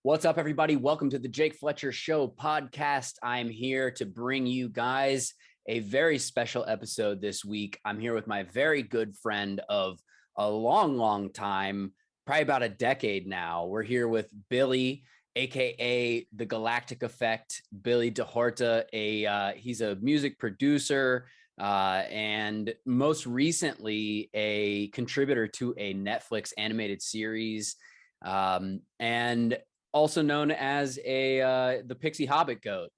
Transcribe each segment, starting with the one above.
What's up, everybody? Welcome to the Jake Fletcher Show podcast. I'm here to bring you guys a very special episode this week. I'm here with my very good friend of a long time, probably about a decade now. We're here with Billy, aka the Galactic Effect, Billy Dehorta. He's a music producer and most recently a contributor to a Netflix animated series, and also known as the Pixie Hobbit Goat.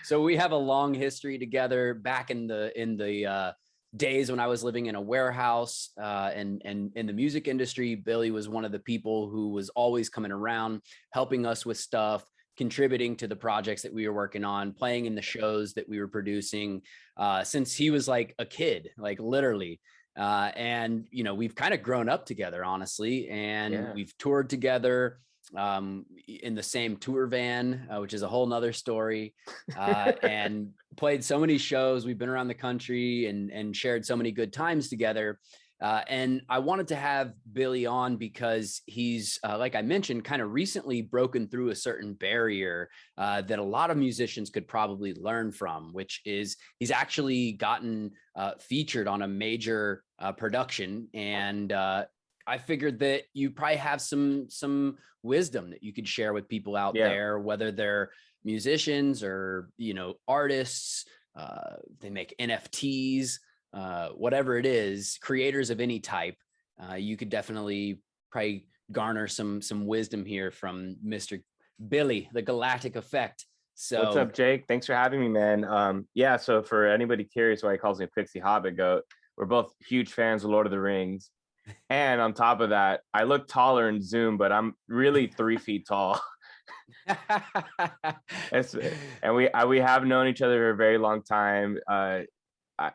So we have a long history together back in the days when I was living in a warehouse and in the music industry. Billy was one of the people who was always coming around, helping us with stuff, contributing to the projects that we were working on, playing in the shows that we were producing since he was like a kid, like literally. And we've kind of grown up together, honestly, and we've toured together in the same tour van, which is a whole nother story, and played so many shows. We've been around the country and shared so many good times together. And I wanted to have Billy on because he's, like I mentioned, kind of recently broken through a certain barrier that a lot of musicians could probably learn from, which is he's actually gotten featured on a major production. And I figured that you probably have some wisdom that you could share with people out there, whether they're musicians or, artists, they make NFTs, whatever it is, creators of any type. You could definitely probably garner some wisdom here from Mr. Billy, the Galactic Effect. So what's up, Jake? Thanks for having me, man. So for anybody curious why he calls me Pixie Hobbit Goat, we're both huge fans of Lord of the Rings. And on top of that, I look taller in Zoom, but I'm really 3 feet tall. And we have known each other for a very long time. I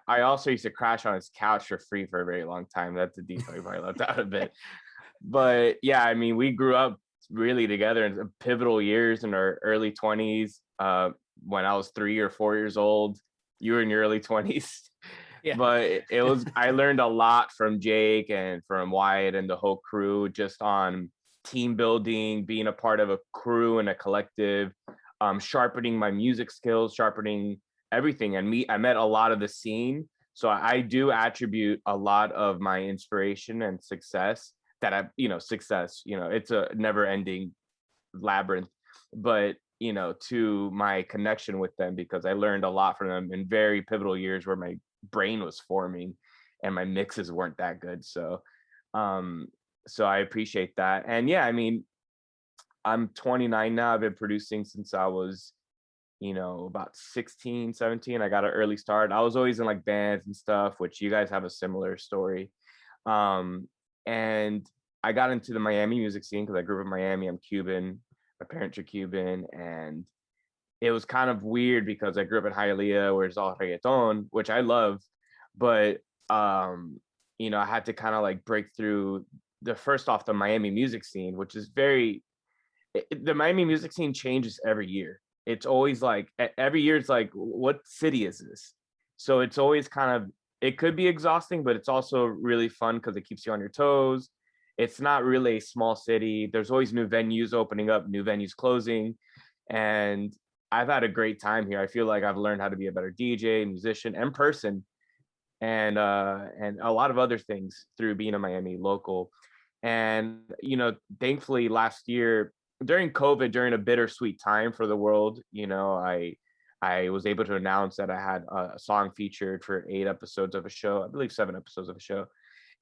also used to crash on his couch for free for a very long time. That's a detail I probably left out a bit. But yeah, I mean, we grew up really together in pivotal years in our early 20s. When I was 3 or 4 years old, you were in your early 20s. Yeah. But I learned a lot from Jake and from Wyatt and the whole crew, just on team building, being a part of a crew and a collective, sharpening my music skills, sharpening everything. And I met a lot of the scene. So I do attribute a lot of my inspiration and success it's a never ending labyrinth, but to my connection with them, because I learned a lot from them in very pivotal years where my brain was forming and my mixes weren't that good. So I appreciate that. And yeah, I mean, I'm 29 now. I've been producing since I was about 16, 17. I got an early start. I was always in like bands and stuff, which you guys have a similar story. And I got into the Miami music scene because I grew up in Miami. I'm Cuban. My parents are Cuban. And it was kind of weird because I grew up in Hialeah, where it's all reggaeton, which I love. But, I had to kind of like break through the Miami music scene, which is the Miami music scene changes every year. It's always like, every year it's like, what city is this? So it's always it could be exhausting, but it's also really fun because it keeps you on your toes. It's not really a small city. There's always new venues opening up, new venues closing. And I've had a great time here. I feel like I've learned how to be a better DJ, musician, and person, and a lot of other things through being a Miami local. And, thankfully last year, during COVID, during a bittersweet time for the world, I was able to announce that I had a song featured for 8 episodes of a show, I believe 7 episodes of a show.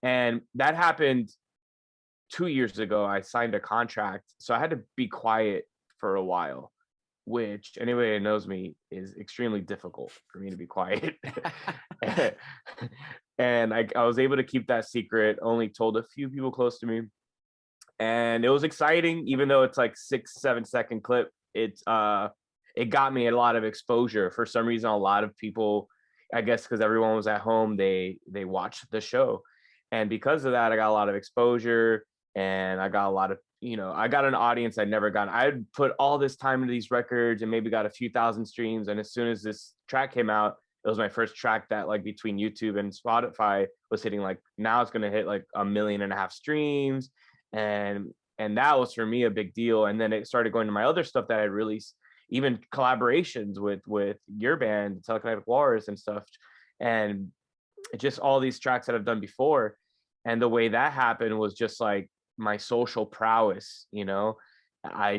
And that happened 2 years ago. I signed a contract, so I had to be quiet for a while, which anybody that knows me is extremely difficult for me to be quiet. And I was able to keep that secret, only told a few people close to me. And it was exciting, even though it's like 6-7 second clip. It got me a lot of exposure. For some reason, a lot of people, I guess because everyone was at home, they watched the show. And because of that, I got a lot of exposure, and I got a lot of, I got an audience I'd never gotten. I had put all this time into these records and maybe got a few thousand streams. And as soon as this track came out, it was my first track that, like, between YouTube and Spotify was hitting, like, now it's going to hit like 1.5 million streams. And And that was for me a big deal. And then it started going to my other stuff that I released, even collaborations with your band, Telekinetic Walrus and stuff. And just all these tracks that I've done before. And the way that happened was just like my social prowess, you know. I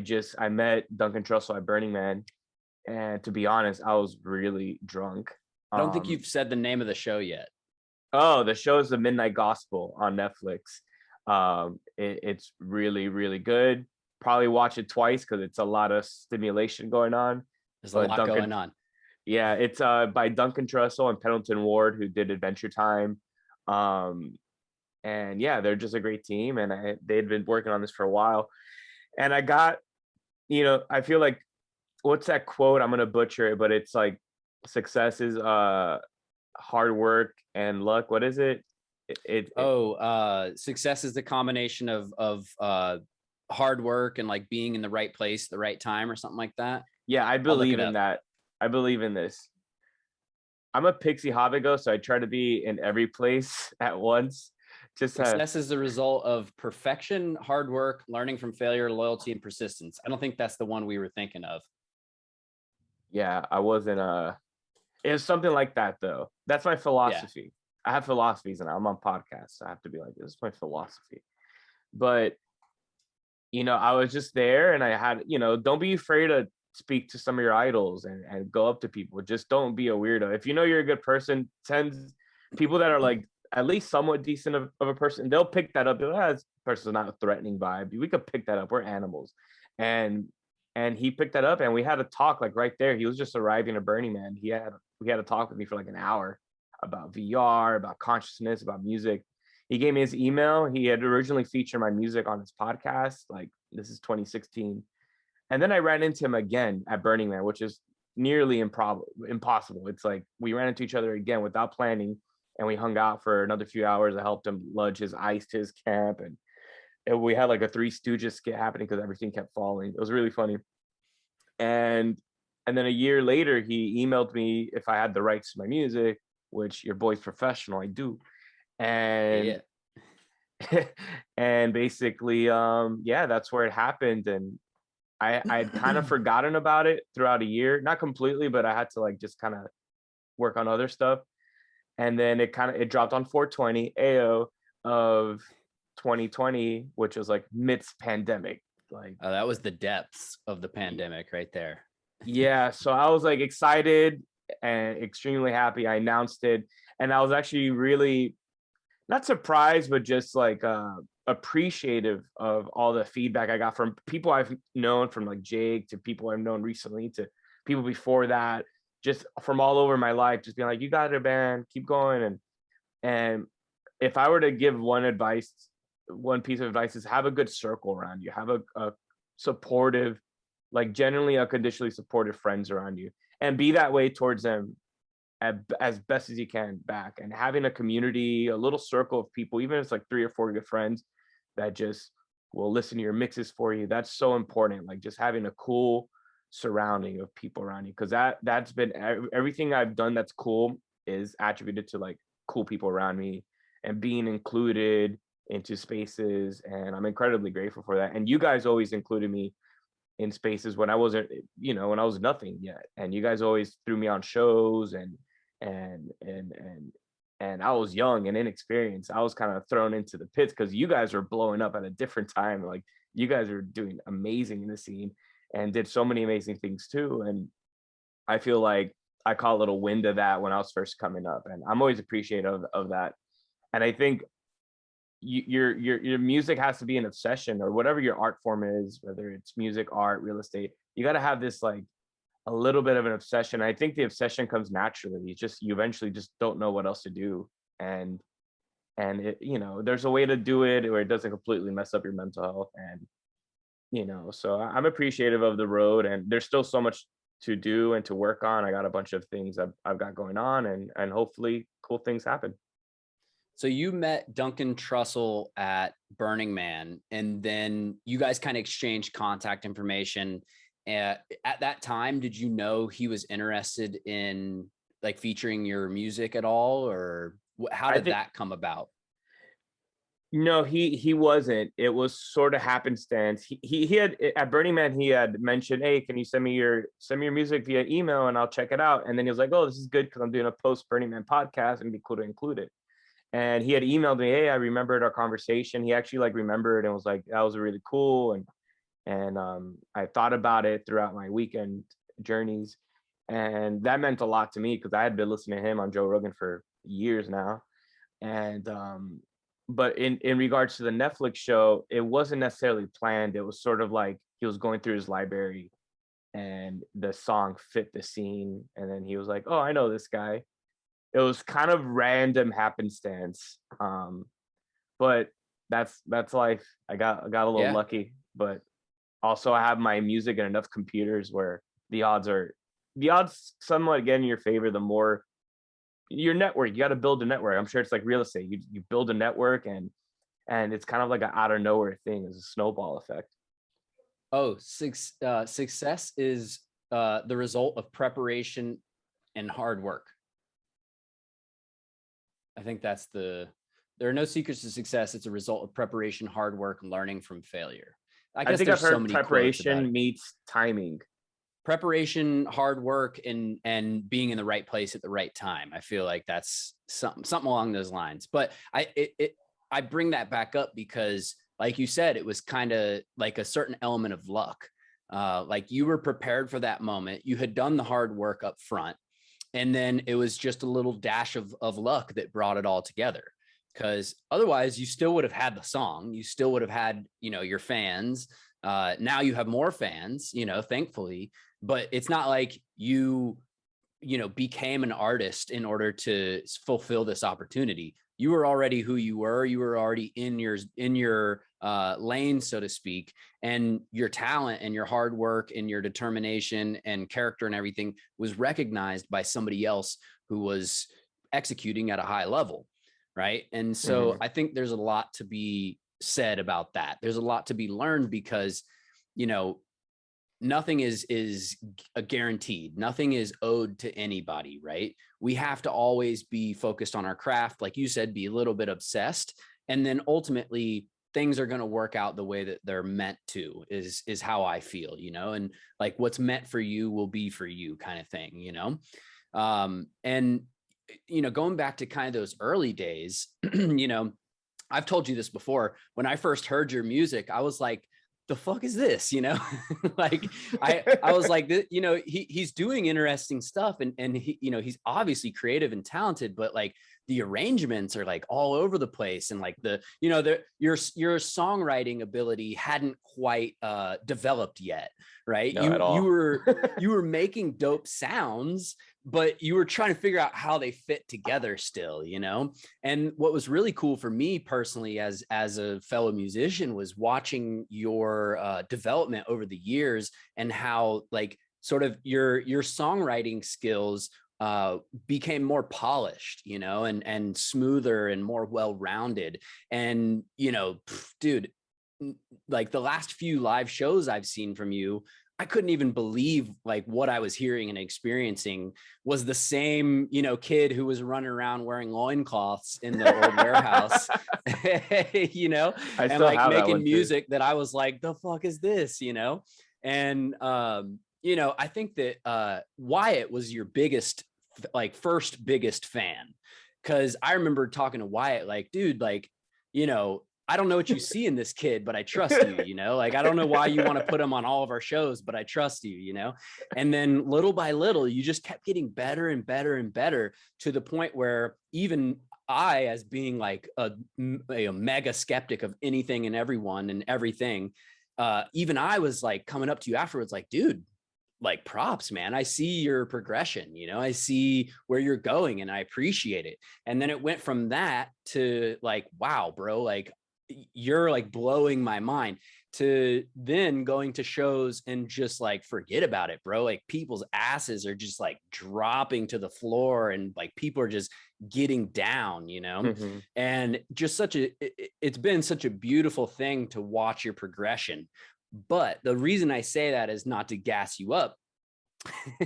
met Duncan Trussel at Burning Man, and to be honest, I was really drunk. I don't think you've said the name of the show yet. Oh, the show is The Midnight Gospel on Netflix. It's really, really good. Probably watch it twice because it's a lot of stimulation going on. There's a lot going on. Yeah, it's by Duncan Trussel and Pendleton Ward, who did Adventure Time. And yeah, they're just a great team, and they'd been working on this for a while. And I got, I feel like, what's that quote? I'm gonna butcher it, but it's like, success is hard work and luck. What is it? Success is the combination of hard work and like being in the right place, the right time, or something like that. Yeah, I believe in that. I believe in this. I'm a pixie hobby ghost, so I try to be in every place at once. Success is the result of perfection, hard work, learning from failure, loyalty, and persistence. I don't think that's the one we were thinking of. Yeah, I wasn't. It was something like that, though. That's my philosophy. Yeah. I have philosophies, and I'm on podcasts, so I have to be like, this is my philosophy. But, I was just there, and I had, don't be afraid to speak to some of your idols and go up to people. Just don't be a weirdo. If you know you're a good person, people that are like at least somewhat decent of a person, they'll pick that up. This person's not a threatening vibe. We could pick that up. We're animals. And he picked that up, and we had a talk like right there. He was just arriving at Burning Man. We had a talk with me for like an hour about VR, about consciousness, about music. He gave me his email. He had originally featured my music on his podcast. Like, this is 2016. And then I ran into him again at Burning Man, which is nearly impossible. It's like we ran into each other again without planning, and we hung out for another few hours. I helped him luge his ice to his camp, and we had like a Three Stooges skit happening because everything kept falling. It was really funny. And then a year later, he emailed me if I had the rights to my music, which your boy's professional, I do. And and basically, that's where it happened. And I had kind of forgotten about it throughout a year, not completely, but I had to like just kind of work on other stuff. And then it dropped on 420 AO of 2020, which was like midst pandemic. Like, oh, that was the depths of the pandemic right there. Yeah, so I was like excited and extremely happy. I announced it, and I was actually really not surprised, but just like appreciative of all the feedback I got from people I've known, from like Jake to people I've known recently to people before that, just from all over my life, just being like, you got it, man, keep going. And if I were to give one piece of advice, is have a good circle around you, have a supportive, like genuinely unconditionally supportive friends around you, and be that way towards them as best as you can back. And having a community, a little circle of people, even if it's like 3 or 4 good friends that just will listen to your mixes for you, that's so important. Like just having a cool surrounding of people around you, because that's been everything I've done that's cool is attributed to like cool people around me and being included into spaces. And I'm incredibly grateful for that. And you guys always included me in spaces when I wasn't, when I was nothing yet. And you guys always threw me on shows, and I was young and inexperienced. I was kind of thrown into the pits because you guys were blowing up at a different time. Like, you guys are doing amazing in the scene and did so many amazing things too. And I feel like I caught a little wind of that when I was first coming up, and I'm always appreciative of that. And I think your music has to be an obsession, or whatever your art form is, whether it's music, art, real estate. You got to have this like a little bit of an obsession. I think the obsession comes naturally. You eventually just don't know what else to do, and it, there's a way to do it where it doesn't completely mess up your mental health. And so I'm appreciative of the road, and there's still so much to do and to work on. I got a bunch of things I've got going on, and hopefully cool things happen. So you met Duncan Trussel at Burning Man, and then you guys kind of exchanged contact information. At that time, did you know he was interested in like featuring your music at all, or how did that come about? No, he wasn't. It was sort of happenstance. He had at Burning Man, he had mentioned, hey, can you send me your music via email and I'll check it out. And then he was like, oh, this is good because I'm doing a post Burning Man podcast and it'd be cool to include it. And he had emailed me, hey, I remembered our conversation. He actually like remembered and was like, that was really cool. And I thought about it throughout my weekend journeys. And that meant a lot to me because I had been listening to him on Joe Rogan for years now. And but in regards to the Netflix show, it wasn't necessarily planned. It was sort of like he was going through his library and the song fit the scene. And then he was like, oh, I know this guy. It was kind of random happenstance. But that's life. I got a little lucky, but also I have my music and enough computers where the odds somewhat get in your favor the more your network. You got to build a network. I'm sure it's like real estate. You build a network and it's kind of like an out of nowhere thing. It's a snowball effect. Oh, success is the result of preparation and hard work. I think there are no secrets to success. It's a result of preparation, hard work, and learning from failure. I think I've heard preparation meets timing. Preparation, hard work, and being in the right place at the right time. I feel like that's something along those lines. But I bring that back up because, like you said, it was kind of like a certain element of luck. Like you were prepared for that moment. You had done the hard work up front, and then it was just a little dash of luck that brought it all together. Because otherwise, you still would have had the song. You still would have had, your fans. Now you have more fans, thankfully. But it's not like you became an artist in order to fulfill this opportunity. You were already who you were. You were already in your lane, so to speak, and your talent and your hard work and your determination and character and everything was recognized by somebody else who was executing at a high level, right? And so I think there's a lot to be said about that. There's a lot to be learned because, nothing is a guaranteed. Nothing is owed to anybody, right? We have to always be focused on our craft. Like you said, be a little bit obsessed. And then ultimately things are going to work out the way that they're meant to is how I feel, and like what's meant for you will be for you kind of thing, and, going back to kind of those early days, I've told you this before. When I first heard your music, I was like, the fuck is this? Like I was like, he's doing interesting stuff and he, he's obviously creative and talented, but like the arrangements are like all over the place. And like your songwriting ability hadn't quite developed yet. Right. No, you were making dope sounds, but you were trying to figure out how they fit together still, And what was really cool for me personally as a fellow musician was watching your development over the years and how like sort of your songwriting skills became more polished, and smoother and more well-rounded. And, dude, like the last few live shows I've seen from you, I couldn't even believe like what I was hearing and experiencing was the same, kid who was running around wearing loincloths in the old warehouse, and like making music that I was like, the fuck is this, And, I think that Wyatt was your first biggest fan. Cause I remember talking to Wyatt, like, dude, like, I don't know what you see in this kid, but I trust you, like, I don't know why you want to put him on all of our shows, but I trust you, and then little by little, you just kept getting better and better and better to the point where even I, as being like a mega skeptic of anything and everyone and everything, even I was like coming up to you afterwards, like, dude, like props, man. I see your progression, I see where you're going and I appreciate it. And then it went from that to like, wow, bro, like you're like blowing my mind, to then going to shows and just like forget about it, bro. Like people's asses are just like dropping to the floor and like people are just getting down, and just it's been such a beautiful thing to watch your progression. But the reason I say that is not to gas you up.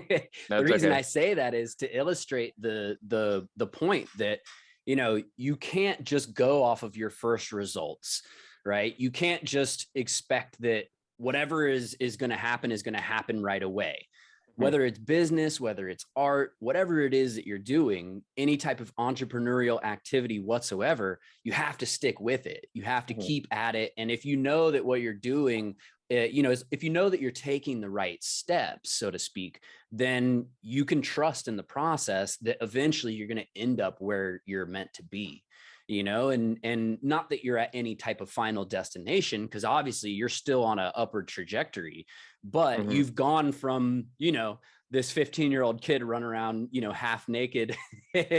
The reason I say that is to illustrate the point that you know, you can't just go off of your first results, right? You can't just expect that whatever is going to happen right away. Whether it's business, whether it's art, whatever it is that you're doing, any type of entrepreneurial activity whatsoever, you have to stick with it. You have to keep at it. And if you know that what you're doing, you know, if you know that you're taking the right steps, so to speak, then you can trust in the process that eventually you're going to end up where you're meant to be, you know, and not that you're at any type of final destination, because obviously you're still on an upward trajectory, but you've gone from, you know, this 15-year-old kid running around, you know, half naked,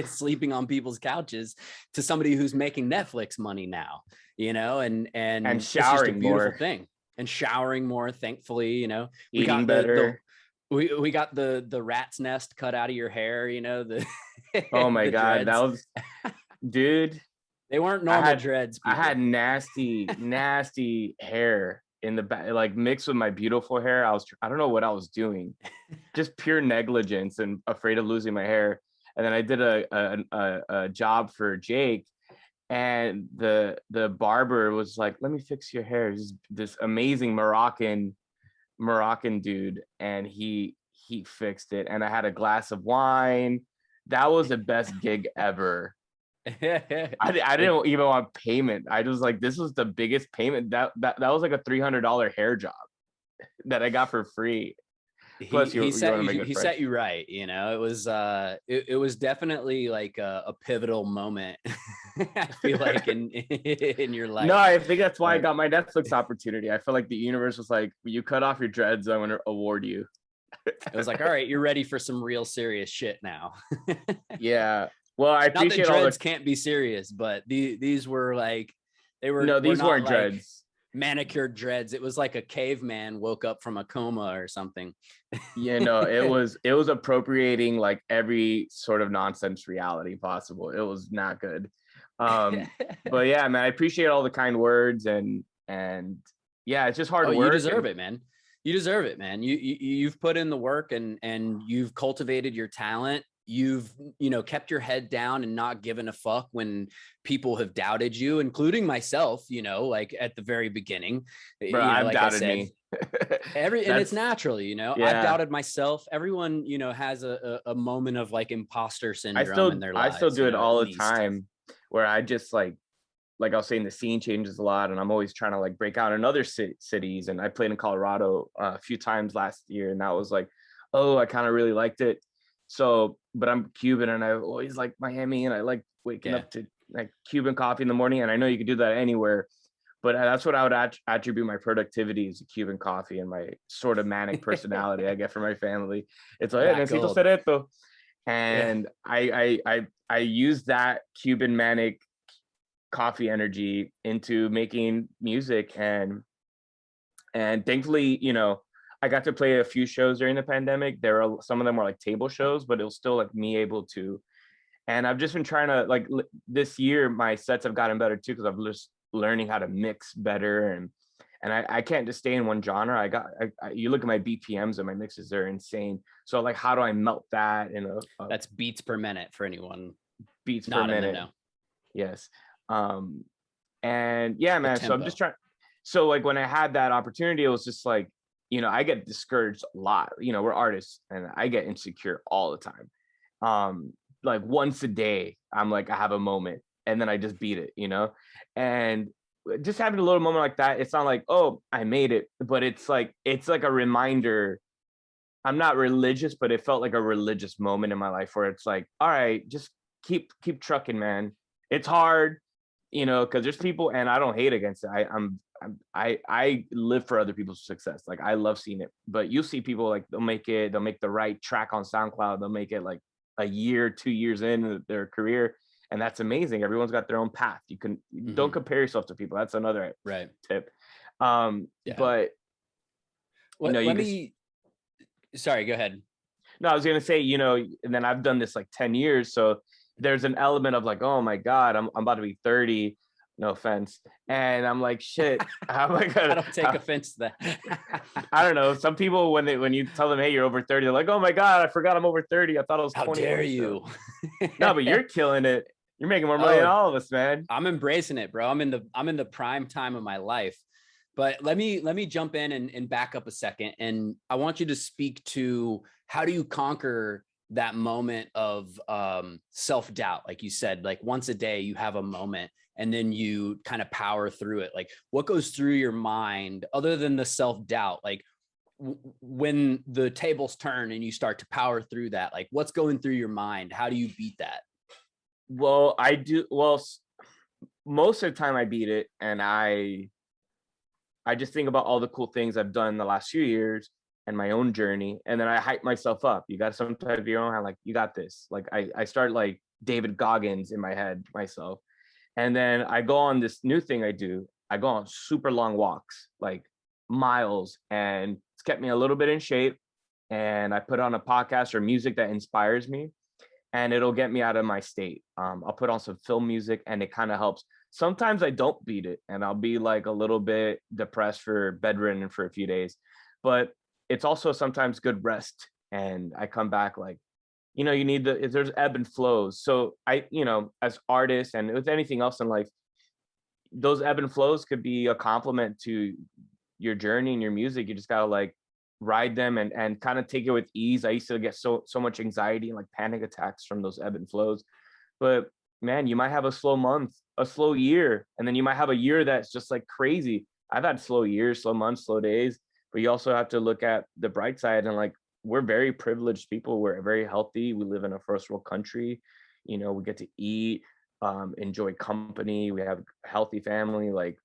sleeping on people's couches, to somebody who's making Netflix money now, you know, and showering, it's just a beautiful more thing, and showering more, thankfully, you know, we got better. We got the rat's nest cut out of your hair, you know, oh my God, dreads. that was, dude, they weren't normal dreads. People. I had nasty hair in the back, like mixed with my beautiful hair. I don't know what I was doing, just pure negligence and afraid of losing my hair. And then I did a job for Jake, and the barber was like, "Let me fix your hair." He's this amazing Moroccan dude, and he fixed it. And I had a glass of wine. That was the best gig ever. I didn't even want payment. I was like, this was the biggest payment. That was like a $300 hair job that I got for free. Plus, he set you right. You know, it was definitely like a pivotal moment. I feel like in your life. No, I think that's why I got my Netflix opportunity. I feel like the universe was like, you cut off your dreads, I'm gonna award you. It was like, all right, you're ready for some real serious shit now. Yeah. Well, I appreciate not that dreads can't be serious, but these were like, they were. No, these weren't like dreads. Manicured dreads. It was like a caveman woke up from a coma or something. Yeah, no, it was appropriating like every sort of nonsense reality possible. It was not good. But yeah, man, I appreciate all the kind words, and yeah, it's just hard work. You deserve it, man. You deserve it, man. You've put in the work, and you've cultivated your talent. You've, you know, kept your head down and not given a fuck when people have doubted you, including myself, you know, like at the very beginning. Bro, you know, I've like doubted I said, me. and it's natural, you know. Yeah. I've doubted myself. Everyone, you know, has a moment of like imposter syndrome in their lives. I still do it all the time, where I just like I was saying, the scene changes a lot, and I'm always trying to like break out in other cities. And I played in Colorado a few times last year, and that was like, oh, I kind of really liked it. So, but I'm Cuban, and I always like Miami, and I like waking up to like Cuban coffee in the morning. And I know you could do that anywhere, but that's what I would attribute my productivity is to Cuban coffee and my sort of manic personality I get from my family. It's like, hey, necesito cereto. And I use that Cuban manic coffee energy into making music, and thankfully, you know, I got to play a few shows during the pandemic. There are some of them were like table shows, but it was still like me able to. And I've just been trying to like this year, my sets have gotten better too, because I've just learning how to mix better, and I can't just stay in one genre. You look at my BPMs and my mixes, they're insane. So like, how do I melt that in a that's beats per minute for anyone. Beats per minute. Yes. And yeah, man. So I'm just trying. So like when I had that opportunity, it was just like, you know, I get discouraged a lot. You know, we're artists, and I get insecure all the time. Like once a day, I'm like, I have a moment, and then I just beat it, you know? And just having a little moment like that, it's not like, oh, I made it, but it's like a reminder. I'm not religious, but it felt like a religious moment in my life where it's like, all right, just keep trucking, man. It's hard, you know, because there's people, and I don't hate against it. I live for other people's success. Like I love seeing it, but you see people like they'll make the right track on SoundCloud. They'll make it like a year, 2 years in their career. And that's amazing. Everyone's got their own path. You can don't compare yourself to people. That's another tip. But sorry, go ahead. No, I was going to say, you know, and then I've done this like 10 years. So there's an element of like, oh my God, I'm about to be 30. No offense. And I'm like, shit. How am I gonna? I don't take offense to that. I don't know. Some people, when you tell them, hey, you're over 30, they're like, oh my God, I forgot I'm over 30. I thought I was 20. How dare you? No, but you're killing it. You're making more money than all of us, man. I'm embracing it, bro. I'm in the prime time of my life. But let me jump in and back up a second. And I want you to speak to, how do you conquer that moment of self-doubt? Like you said, like once a day you have a moment and then you kind of power through it. Like what goes through your mind other than the self-doubt? Like when the tables turn and you start to power through that, like what's going through your mind? How do you beat that? Well, I do. Well, most of the time I beat it, and I just think about all the cool things I've done in the last few years and my own journey, and then I hype myself up. You got some type of your own, like, you got this. Like I start like David Goggins in my head myself, and then I go on this new thing I do. I go on super long walks, like miles, and it's kept me a little bit in shape. And I put on a podcast or music that inspires me, and it'll get me out of my state. I'll put on some film music, and it kind of helps. Sometimes I don't beat it, and I'll be like a little bit depressed for bedridden for a few days, but it's also sometimes good rest. And I come back like, you need there's ebb and flows. So as artists and with anything else in life, those ebb and flows could be a compliment to your journey and your music. You just gotta like ride them and kind of take it with ease. I used to get so much anxiety and like panic attacks from those ebb and flows. But man, you might have a slow month, a slow year, and then you might have a year that's just like crazy. I've had slow years, slow months, slow days, but you also have to look at the bright side. And like, we're very privileged people. We're very healthy. We live in a first world country. We get to eat, enjoy company. We have a healthy family. Like,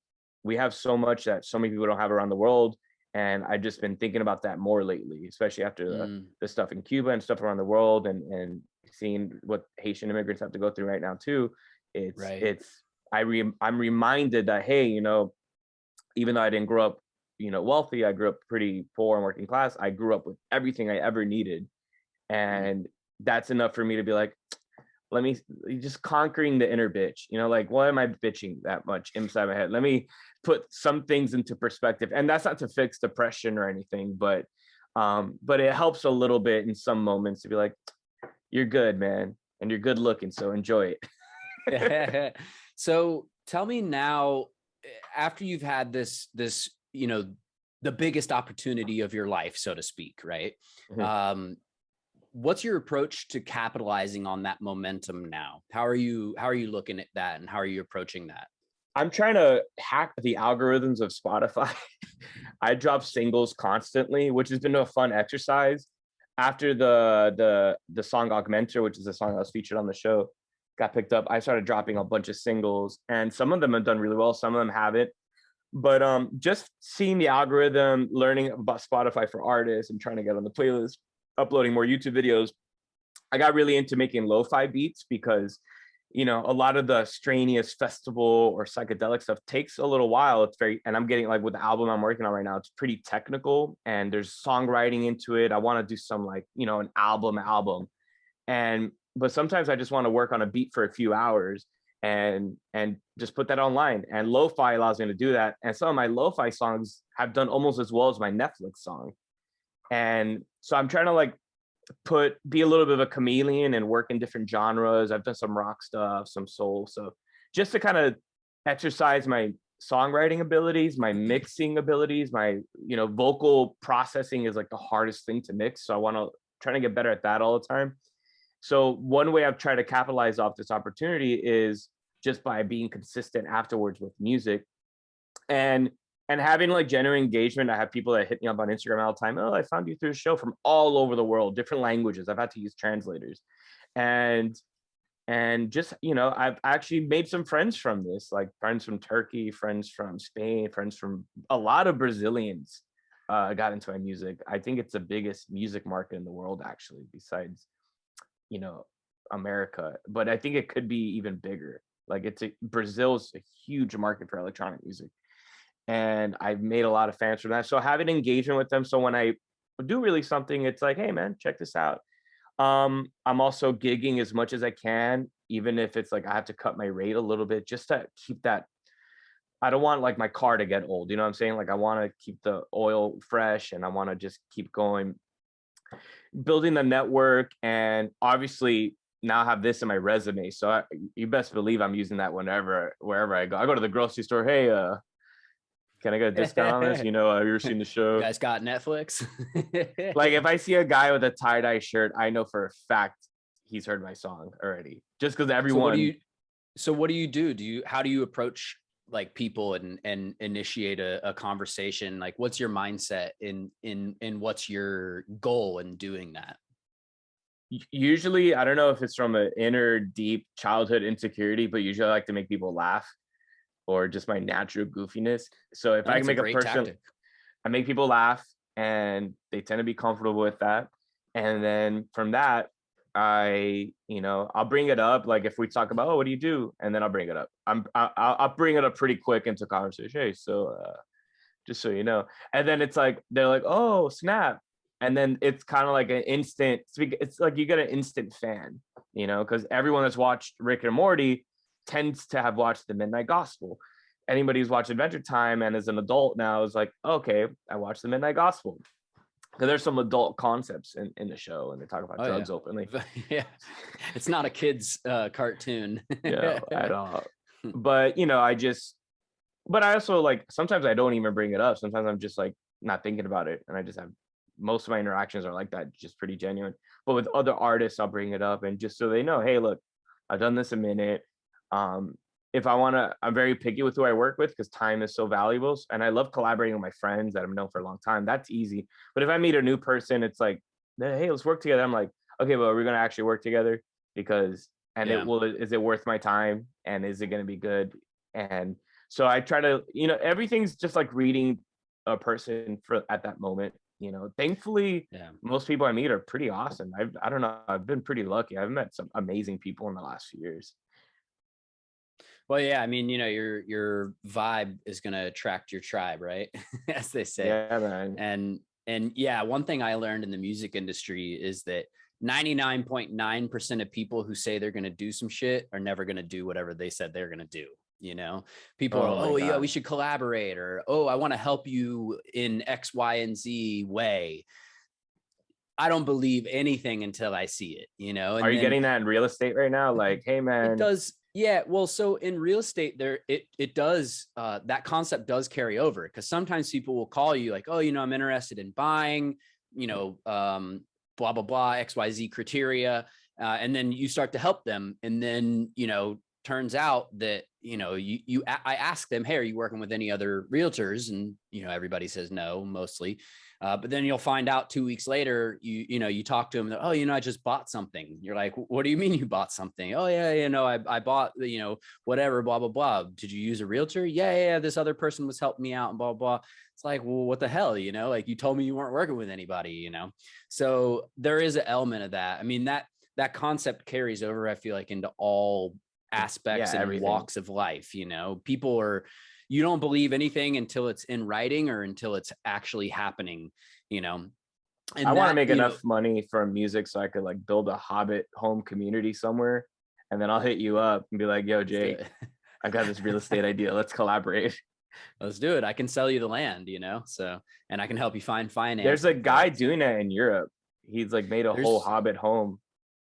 we have so much that so many people don't have around the world. And I've just been thinking about that more lately, especially after the stuff in Cuba and stuff around the world, and seeing what Haitian immigrants have to go through right now too. I'm reminded that, hey, even though I didn't grow up, wealthy, I grew up pretty poor and working class. I grew up with everything I ever needed. And that's enough for me to be like, let me just conquering the inner bitch, like, why am I bitching that much inside my head? Let me put some things into perspective. And that's not to fix depression or anything, but it helps a little bit in some moments to be like, you're good, man. And you're good looking. So enjoy it. So tell me now, after you've had this, the biggest opportunity of your life, so to speak, right? Mm-hmm. What's your approach to capitalizing on that momentum now? How are you looking at that, and how are you approaching that? I'm trying to hack the algorithms of Spotify. I drop singles constantly, which has been a fun exercise. After the song Augmenter, which is the song that was featured on the show, got picked up, I started dropping a bunch of singles, and some of them have done really well, some of them haven't. But just seeing the algorithm, learning about Spotify for artists and trying to get on the playlist, uploading more YouTube videos, I got really into making lo-fi beats because, a lot of the strenuous festival or psychedelic stuff takes a little while. And I'm getting, like, with the album I'm working on right now, it's pretty technical and there's songwriting into it. I want to do some, like, an album. But sometimes I just want to work on a beat for a few hours and just put that online. And lo-fi allows me to do that. And some of my lo-fi songs have done almost as well as my Netflix song. And so I'm trying to, like, be a little bit of a chameleon and work in different genres. I've done some rock stuff, some soul. So just to kind of exercise my songwriting abilities, my mixing abilities, my, vocal processing is like the hardest thing to mix. So I want to try to get better at that all the time. So one way I've tried to capitalize off this opportunity is just by being consistent afterwards with music and having, like, genuine engagement. I have people that hit me up on Instagram all the time. Oh, I found you through a show, from all over the world, different languages. I've had to use translators, and just, I've actually made some friends from this, like friends from Turkey, friends from Spain, friends from a lot of Brazilians got into my music. I think it's the biggest music market in the world, actually, besides, America. But I think it could be even bigger. Like, Brazil's a huge market for electronic music. And I've made a lot of fans from that. So having engagement with them. So when I do release something, it's like, hey man, check this out. I'm also gigging as much as I can, even if it's like I have to cut my rate a little bit just to keep that. I don't want, like, my car to get old. You know what I'm saying? Like, I want to keep the oil fresh, and I want to just keep going, building the network. And obviously now have this in my resume. So you best believe I'm using that wherever I go. I go to the grocery store. Hey, can I get a discount on this? You know, have you ever seen the show? You guys got Netflix? Like if I see a guy with a tie-dye shirt, I know for a fact he's heard my song already. Just because everyone. So what do you do? How do you approach like people and initiate a conversation? Like what's your mindset in what's your goal in doing that? Usually, I don't know if it's from an inner deep childhood insecurity, but usually I like to make people laugh or just my natural goofiness. So if I can make a person, tactic. I make people laugh and they tend to be comfortable with that. And then from that, I'll bring it up. Like if we talk about, oh, what do you do? And then I'll bring it up. I'll bring it up pretty quick into conversation. Hey, so just so you know. And then it's like, they're like, oh, snap. And then it's kind of like an instant, it's like you get an instant fan, you know, because everyone that's watched Rick and Morty tends to have watched the Midnight Gospel. Anybody who's watched Adventure Time and is an adult now is like, okay, I watched the Midnight Gospel. Because there's some adult concepts in the show and they talk about drugs openly. Yeah, it's not a kid's cartoon. Yeah, at all. But, you know, but I also like, sometimes I don't even bring it up. Sometimes I'm just like not thinking about it. And I just have, most of my interactions are like that, just pretty genuine. But with other artists, I'll bring it up and just so they know, hey, look, I've done this a minute. If I want to, I'm very picky with who I work with because time is so valuable. And I love collaborating with my friends that I've known for a long time. That's easy. But if I meet a new person, it's like, hey, let's work together. I'm like, okay, well, we're going to actually work together is it worth my time? And is it going to be good? And so I try to, you know, everything's just like reading a person at that moment. You know, thankfully, most people I meet are pretty awesome. I don't know. I've been pretty lucky. I've met some amazing people in the last few years. Well, yeah, I mean, you know, your vibe is going to attract your tribe, right? As they say. Yeah, man. And yeah, one thing I learned in the music industry is that 99.9% of people who say they're going to do some shit are never going to do whatever they said they're going to do. You know, people are, oh yeah, we should collaborate, or, oh, I want to help you in X, Y, and Z way. I don't believe anything until I see it, you know? And are you getting that in real estate right now? Like, hey man. It does. Yeah. Well, so in real estate it does, that concept does carry over because sometimes people will call you like, oh, you know, I'm interested in buying, you know, blah, blah, blah, XYZ criteria. And then you start to help them. And then, you know, turns out that, you know, I ask them, hey, are you working with any other realtors? And, you know, everybody says no, mostly. But then you'll find out 2 weeks later, you talk to them, oh, you know, I just bought something. You're like, what do you mean you bought something? Oh yeah, you know, I bought, you know, whatever, blah, blah, blah. Did you use a realtor? Yeah. This other person was helping me out and blah, blah. It's like, well, what the hell, you know, like you told me you weren't working with anybody, you know? So there is an element of that. I mean, that concept carries over, I feel like, into all aspects and everything. Walks of life. You know, you don't believe anything until it's in writing or until it's actually happening, you know. And I want to make enough money from music so I could like build a Hobbit home community somewhere, and then I'll hit you up and be like, yo, Jay, I got this real estate idea, let's collaborate. Let's do it. I can sell you the land, you know, so, and I can help you find finance. There's a guy doing that in Europe. He's like made a whole Hobbit home.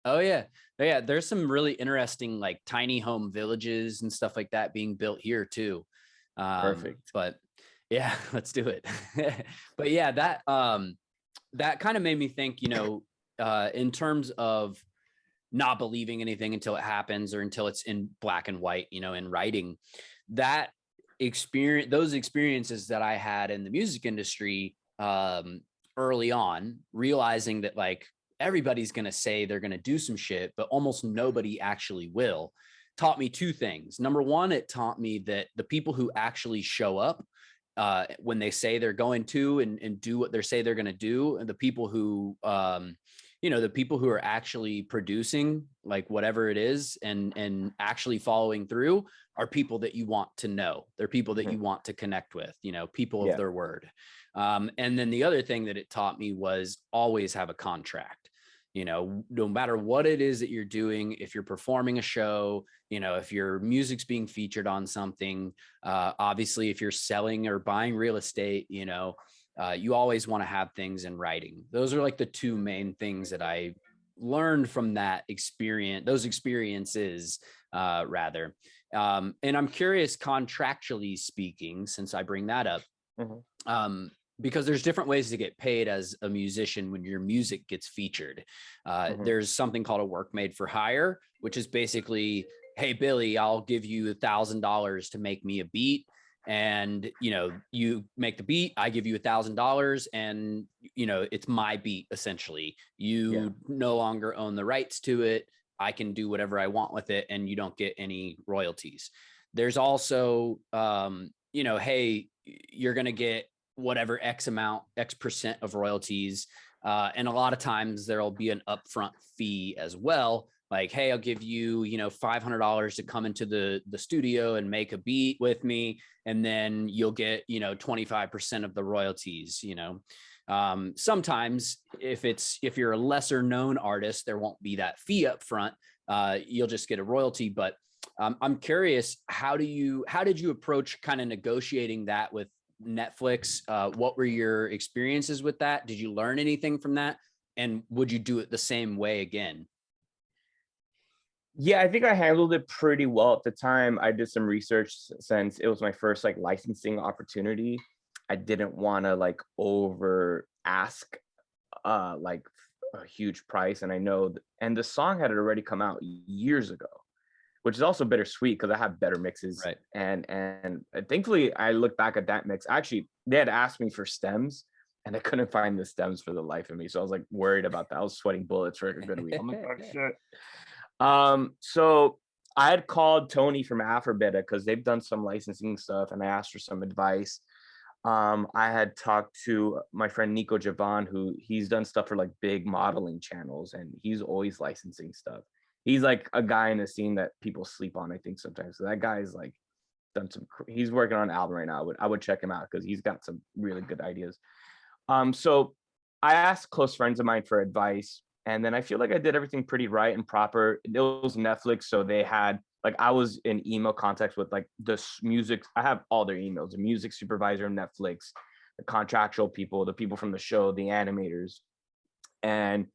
Oh yeah. There's some really interesting like tiny home villages and stuff like that being built here too. Perfect. But yeah, let's do it. But yeah, that kind of made me think, you know, in terms of not believing anything until it happens or until it's in black and white, you know, in writing. Those experiences that I had in the music industry early on, realizing that like everybody's going to say they're going to do some shit, but almost nobody actually will, taught me two things. Number one, it taught me that the people who actually show up when they say they're going to and do what they say they're going to do, and the people who, you know, the people who are actually producing like whatever it is and actually following through are people that you want to know. They're people that you want to connect with, you know, people of their word. And then the other thing that it taught me was always have a contract. You know, no matter what it is that you're doing, if you're performing a show, you know, if your music's being featured on something, obviously, if you're selling or buying real estate, you know, you always want to have things in writing. Those are like the two main things that I learned from that experience, those experiences, rather. And I'm curious, contractually speaking, since I bring that up, because there's different ways to get paid as a musician when your music gets featured. There's something called a work made for hire, which is basically, hey, Billy, I'll give you $1,000 to make me a beat. And, you know, you make the beat, I give you $1,000, and, you know, it's my beat. Essentially, you no longer own the rights to it. I can do whatever I want with it, and you don't get any royalties. There's also, you know, hey, you're going to get whatever X percent of royalties. And a lot of times there'll be an upfront fee as well. Like, hey, I'll give you, you know, $500 to come into the studio and make a beat with me. And then you'll get, you know, 25% of the royalties, you know. Sometimes if you're a lesser known artist, there won't be that fee up front. You'll just get a royalty. But I'm curious, how did you approach kind of negotiating that with Netflix? What were your experiences with that? Did you learn anything from that? And would you do it the same way again? Yeah, I think I handled it pretty well at the time. I did some research since it was my first like licensing opportunity. I didn't want to like over ask like a huge price, and I know and the song had already come out years ago, which is also bittersweet because I have better mixes. Right. And thankfully I look back at that mix. Actually, they had asked me for stems and I couldn't find the stems for the life of me. So I was like worried about that. I was sweating bullets for a good week. I'm like, oh shit. So I had called Tony from Afrobeta because they've done some licensing stuff, and I asked for some advice. I had talked to my friend Nico Javan, who he's done stuff for like big modeling channels, and he's always licensing stuff. He's like a guy in the scene that people sleep on, I think, sometimes. So that guy's like done some, he's working on an album right now. I would check him out because he's got some really good ideas. So I asked close friends of mine for advice, and then I feel like I did everything pretty right and proper. It was Netflix, so they had like, I was in email contacts with like the music. I have all their emails: the music supervisor of Netflix, the contractual people, the people from the show, the animators, and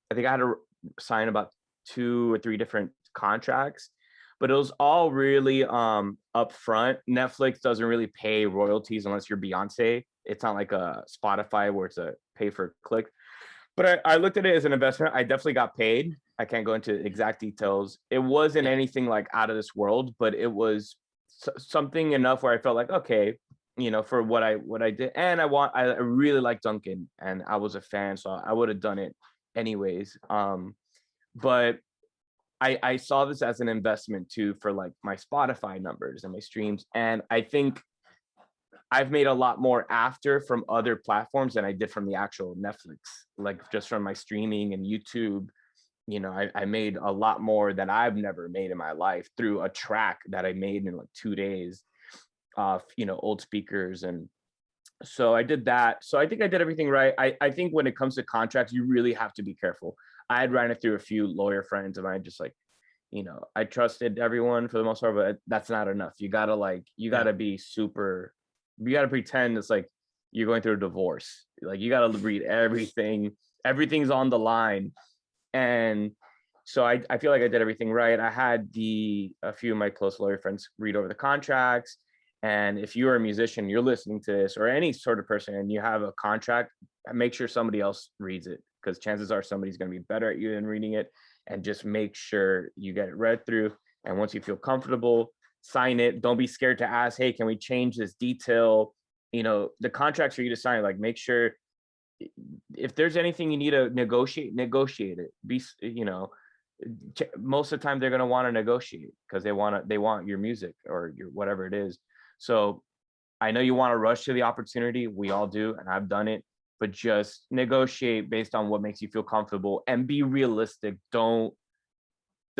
I think I had to sign about 2 or 3 different contracts, but it was all really upfront. Netflix doesn't really pay royalties unless you're Beyonce. It's not like a Spotify where it's a pay for click. But I looked at it as an investment. I definitely got paid. I can't go into exact details. It wasn't anything like out of this world, but it was something enough where I felt like, okay, you know, for what I did. And I really like Duncan, and I was a fan, so I would have done it anyways. But I saw this as an investment too, for like my Spotify numbers and my streams. And I think I've made a lot more after from other platforms than I did from the actual Netflix, like just from my streaming and YouTube. You know, I made a lot more that I've never made in my life through a track that I made in like 2 days off, you know, old speakers. And so I did that. So I think I did everything right. I think when it comes to contracts, you really have to be careful. I had ran it through a few lawyer friends of mine, just like, you know, I trusted everyone for the most part, but that's not enough. You gotta be super, you gotta pretend it's like you're going through a divorce. Like, you gotta read everything. Everything's on the line. And so I feel like I did everything right. I had a few of my close lawyer friends read over the contracts. And if you're a musician, you're listening to this, or any sort of person, and you have a contract, make sure somebody else reads it, because chances are somebody's going to be better at you than reading it. And just make sure you get it read through. And once you feel comfortable, sign it. Don't be scared to ask, hey, can we change this detail? You know, the contracts for you to sign, like, make sure if there's anything you need to negotiate it. You know, most of the time they're going to want to negotiate because they want your music or your whatever it is. So I know you want to rush to the opportunity. We all do, and I've done it. But just negotiate based on what makes you feel comfortable, and be realistic. You're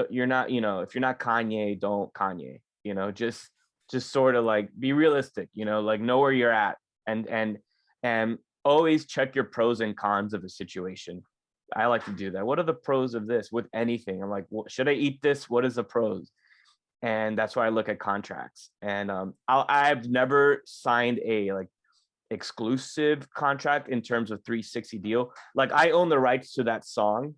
not, you know, if you're not Kanye, don't Kanye. You know, just sort of like be realistic. You know, like, know where you're at, and always check your pros and cons of a situation. I like to do that. What are the pros of this with anything? I'm like, well, should I eat this? What is the pros? And that's why I look at contracts. And I've never signed a like exclusive contract in terms of 360 deal. Like, I own the rights to that song,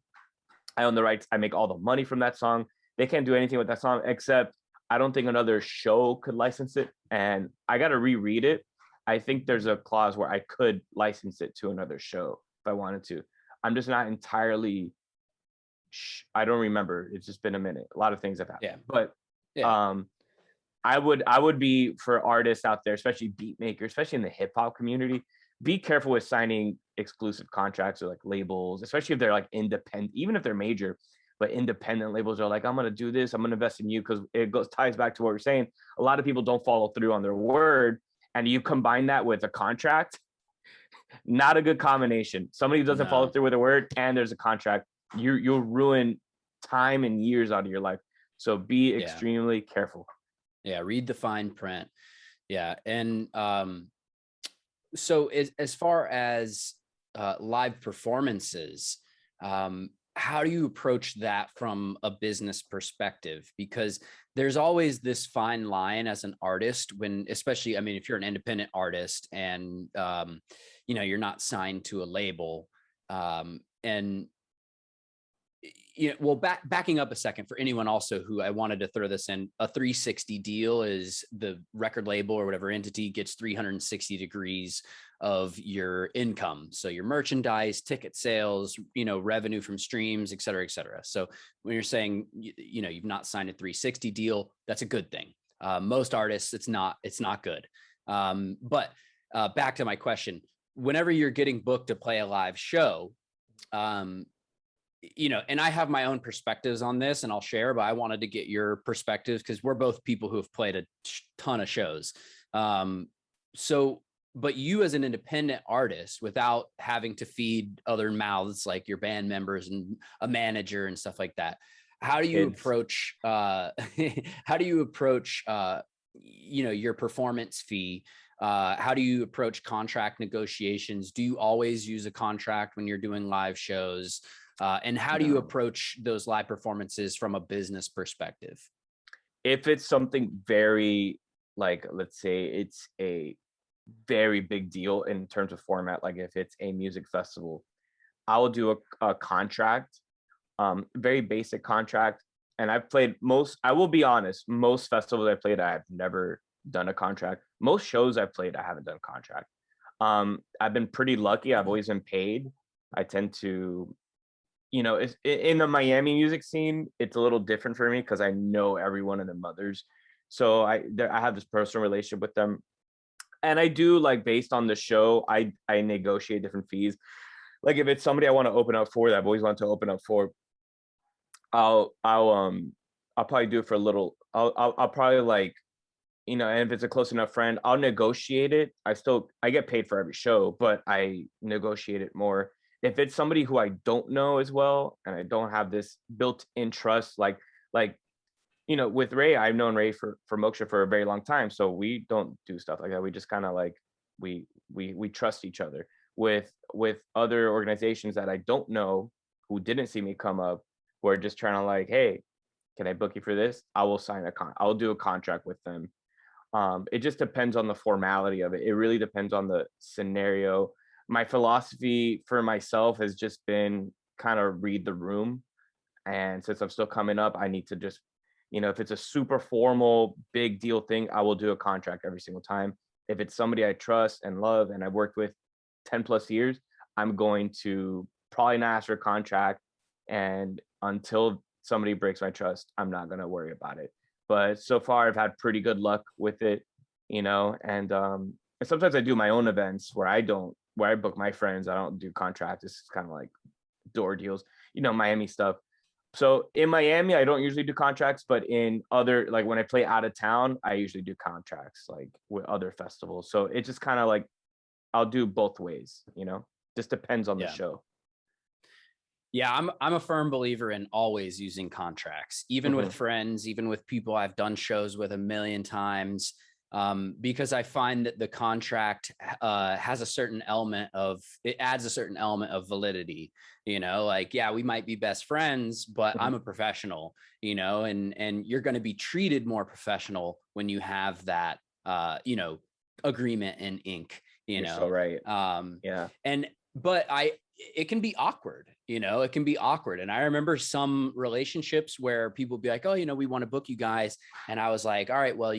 I own the rights. I make all the money from that song. They can't do anything with that song except I don't think another show could license it. And I got to reread it. I think there's a clause where I could license it to another show if I wanted to. I'm just not entirely. I don't remember. It's just been a minute. A lot of things have happened. Yeah. But Yeah. I would be for artists out there, especially beat makers, especially in the hip hop community, be careful with signing exclusive contracts or like labels, especially if they're like independent, even if they're major, but independent labels are like, I'm going to do this. I'm going to invest in you. Cause it ties back to what we're saying. A lot of people don't follow through on their word. And you combine that with a contract, not a good combination. Somebody who doesn't follow through with a word and there's a contract, you'll ruin time and years out of your life. So be extremely careful. Yeah. Read the fine print. Yeah. And so as far as live performances, how do you approach that from a business perspective? Because there's always this fine line as an artist when, especially, I mean, if you're an independent artist and, you're not signed to a label, and well, backing up a second for anyone also who I wanted to throw this in, a 360 deal is the record label or whatever entity gets 360 degrees of your income. So your merchandise, ticket sales, revenue from streams, et cetera, et cetera. So when you're saying, you've not signed a 360 deal, that's a good thing. Most artists, it's not good. But back to my question, whenever you're getting booked to play a live show, and I have my own perspectives on this and I'll share, but I wanted to get your perspectives because we're both people who have played a ton of shows. But you as an independent artist without having to feed other mouths like your band members and a manager and stuff like that, how do you approach, your performance fee? How do you approach contract negotiations? Do you always use a contract when you're doing live shows? And how do you approach those live performances from a business perspective? If it's something very, like, let's say it's a very big deal in terms of format, like if it's a music festival, I will do a contract, very basic contract. And I've played I will be honest, most festivals I played, I have never done a contract. Most shows I've played, I haven't done a contract. I've been pretty lucky. I've always been paid. I tend to, it's, in the Miami music scene, it's a little different for me because I know every one of the mothers. So I have this personal relationship with them. And I do, like, based on the show, I negotiate different fees. Like if it's somebody I want to open up for that I've always wanted to open up for, I'll probably do it for a little. I'll probably, like, and if it's a close enough friend, I'll negotiate it. I get paid for every show, but I negotiate it more. If it's somebody who I don't know as well, and I don't have this built-in trust, like, with Ray, I've known Ray for Moksha for a very long time. So we don't do stuff like that. We just kind of like, we trust each other. With other organizations that I don't know, who didn't see me come up, who are just trying to, like, hey, can I book you for this? I will sign I'll do a contract with them. It just depends on the formality of it. It really depends on the scenario. My philosophy for myself has just been kind of read the room. And since I'm still coming up, I need to just, if it's a super formal, big deal thing, I will do a contract every single time. If it's somebody I trust and love and I've worked with 10 plus years, I'm going to probably not ask for a contract. And until somebody breaks my trust, I'm not going to worry about it. But so far I've had pretty good luck with it, and sometimes I do my own events where I book my friends. I don't do contracts. It's kind of like door deals, Miami stuff. So in Miami, I don't usually do contracts, but in other, like when I play out of town, I usually do contracts, like with other festivals. So it just kind of like, I'll do both ways, just depends on the show. Yeah, I'm a firm believer in always using contracts, even with friends, even with people I've done shows with a million times, because I find that the contract has a certain element of, it adds a certain element of validity. Like, yeah, we might be best friends, but I'm a professional, and you're going to be treated more professional when you have that, agreement in ink. You're so right. But it can be awkward, it can be awkward. And I remember some relationships where people be like, oh, we want to book you guys. And I was like, all right, well,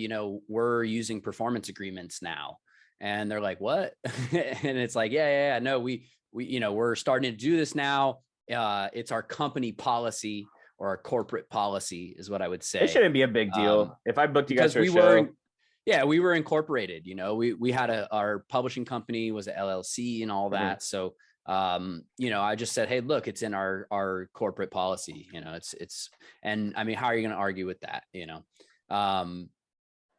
we're using performance agreements now. And they're like, what? And it's like, yeah. No, we're starting to do this now. It's our company policy or our corporate policy is what I would say. It shouldn't be a big deal. If I booked you guys for a show. We were incorporated, we had our publishing company was a LLC and all that. So, I just said, hey, look, it's in our corporate policy, and I mean, how are you going to argue with that?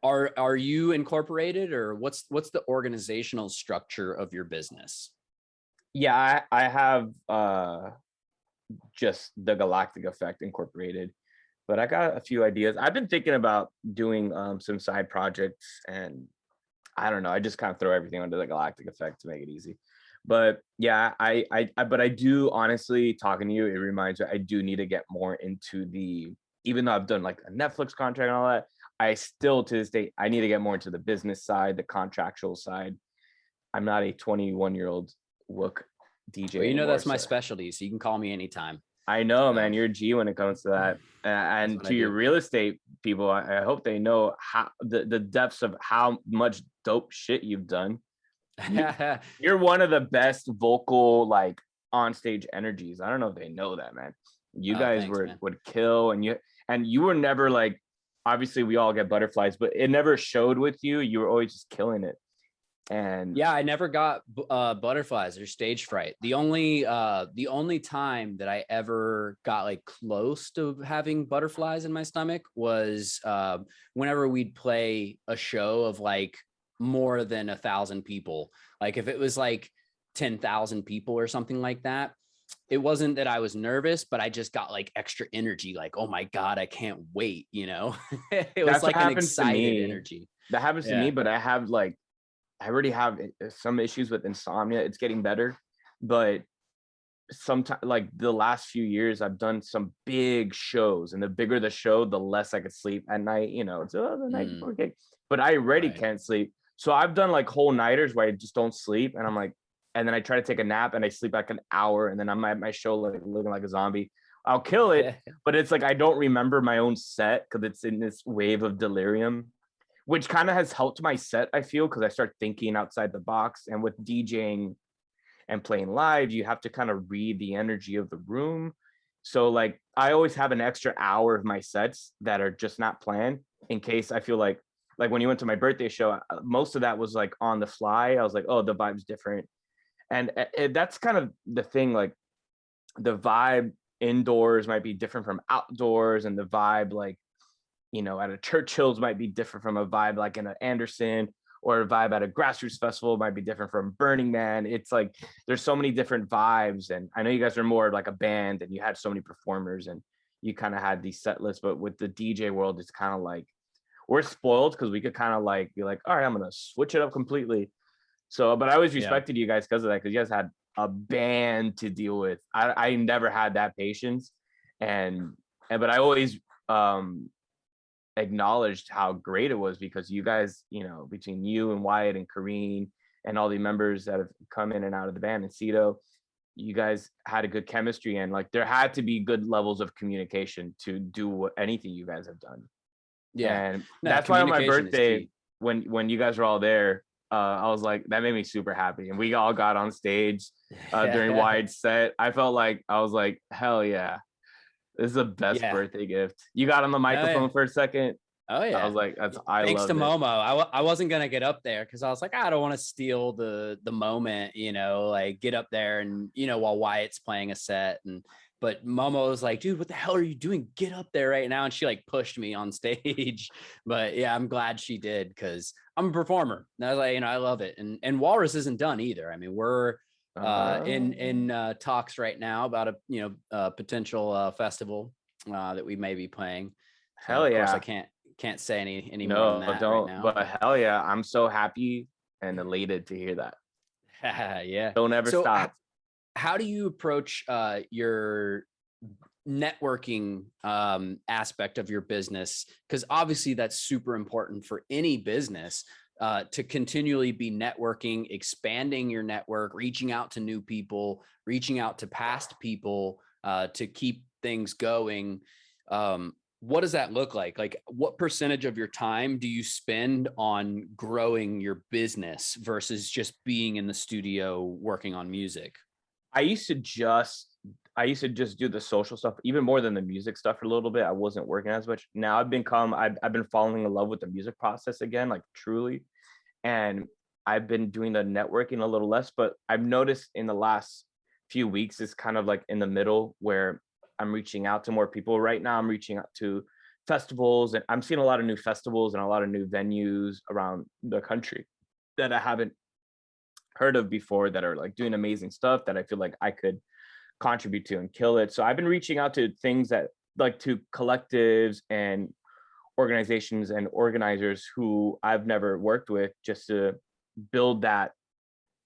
Are you incorporated, or what's the organizational structure of your business? Yeah, I have just the Galactic Effect Incorporated, but I got a few ideas. I've been thinking about doing some side projects, and I don't know. I just kind of throw everything under the Galactic Effect to make it easy. But yeah, but I do, honestly, talking to you, it reminds me, I do need to get more into even though I've done like a Netflix contract and all that, I still to this day, I need to get more into the business side, the contractual side. I'm not a 21-year-old wook DJ. Well, anymore, that's my specialty, so you can call me anytime. I know, man, you're a G when it comes to that. And to your real estate people, I hope they know how the depths of how much dope shit you've done. You're one of the best vocal, like, on stage energies. I don't know if they know that, man. You guys would kill, and you were never like, obviously we all get butterflies, but it never showed with you. You were always just killing it. And yeah, I never got butterflies or stage fright. The only time that I ever got like close to having butterflies in my stomach was whenever we'd play a show of like more than 1,000 people. Like if it was like 10,000 people or something like that, it wasn't that I was nervous, but I just got like extra energy. Like, oh my God, I can't wait. It was like an excited energy. That happens to me, but I already have some issues with insomnia. It's getting better, but sometimes, like the last few years, I've done some big shows, and the bigger the show, the less I could sleep at night. It's the night before gig, but I already can't sleep. So I've done like whole nighters where I just don't sleep, and I'm like, and then I try to take a nap and I sleep like an hour, and then I'm at my show like looking like a zombie. I'll kill it, but it's like I don't remember my own set because it's in this wave of delirium, which kind of has helped my set, I feel, because I start thinking outside the box. And with DJing and playing live, you have to kind of read the energy of the room. So like I always have an extra hour of my sets that are just not planned in case I feel like when you went to my birthday show, most of that was like on the fly. I was like, oh, the vibe's different. And that's kind of the thing, like the vibe indoors might be different from outdoors, and the vibe like, at a Churchill's might be different from a vibe like in an Anderson, or a vibe at a grassroots festival might be different from Burning Man. It's like there's so many different vibes, and I know you guys are more like a band and you had so many performers and you kind of had these set lists, but with the DJ world, it's kind of like we're spoiled because we could kind of like be like, all right, I'm gonna switch it up completely. So, but I always respected you guys because of that, because you guys had a band to deal with. I never had that patience, but I always acknowledged how great it was, because you guys, between you and Wyatt and Kareen and all the members that have come in and out of the band, and Cito, you guys had a good chemistry, and like there had to be good levels of communication to do anything you guys have done. Yeah, and that's why on my birthday, when you guys were all there, I was like, that made me super happy, and we all got on stage during Wyatt's set. I felt like I was like, hell yeah. This is the best birthday gift. You got on the microphone for a second. Oh yeah. I was like, thanks to Momo. I wasn't going to get up there because I was like, I don't want to steal the moment, like get up there and, while Wyatt's playing a set. But Momo was like, dude, what the hell are you doing? Get up there right now. And she like pushed me on stage. But yeah, I'm glad she did, because I'm a performer. And I was like, I love it. And Walrus isn't done either. I mean, we're in talks right now about a potential festival that we may be playing. So hell yeah. Of course, I can't say any more than that right now. But hell yeah, I'm so happy and elated to hear that. Yeah. Don't ever stop. How do you approach your networking aspect of your business? Because obviously that's super important for any business. to continually be networking, expanding your network, reaching out to new people, reaching out to past people, to keep things going. What does that look like? Like, what percentage of your time do you spend on growing your business versus just being in the studio working on music? I used to just do the social stuff even more than the music stuff for a little bit. I wasn't working as much. Now I've been falling in love with the music process again, like truly. And I've been doing the networking a little less, but I've noticed in the last few weeks, it's kind of like in the middle where I'm reaching out to more people. Right now, I'm reaching out to festivals, and I'm seeing a lot of new festivals and a lot of new venues around the country that I haven't heard of before that are like doing amazing stuff that I feel like I could contribute to and kill it. So I've been reaching out to things that like to collectives and organizations and organizers who I've never worked with, just to build that,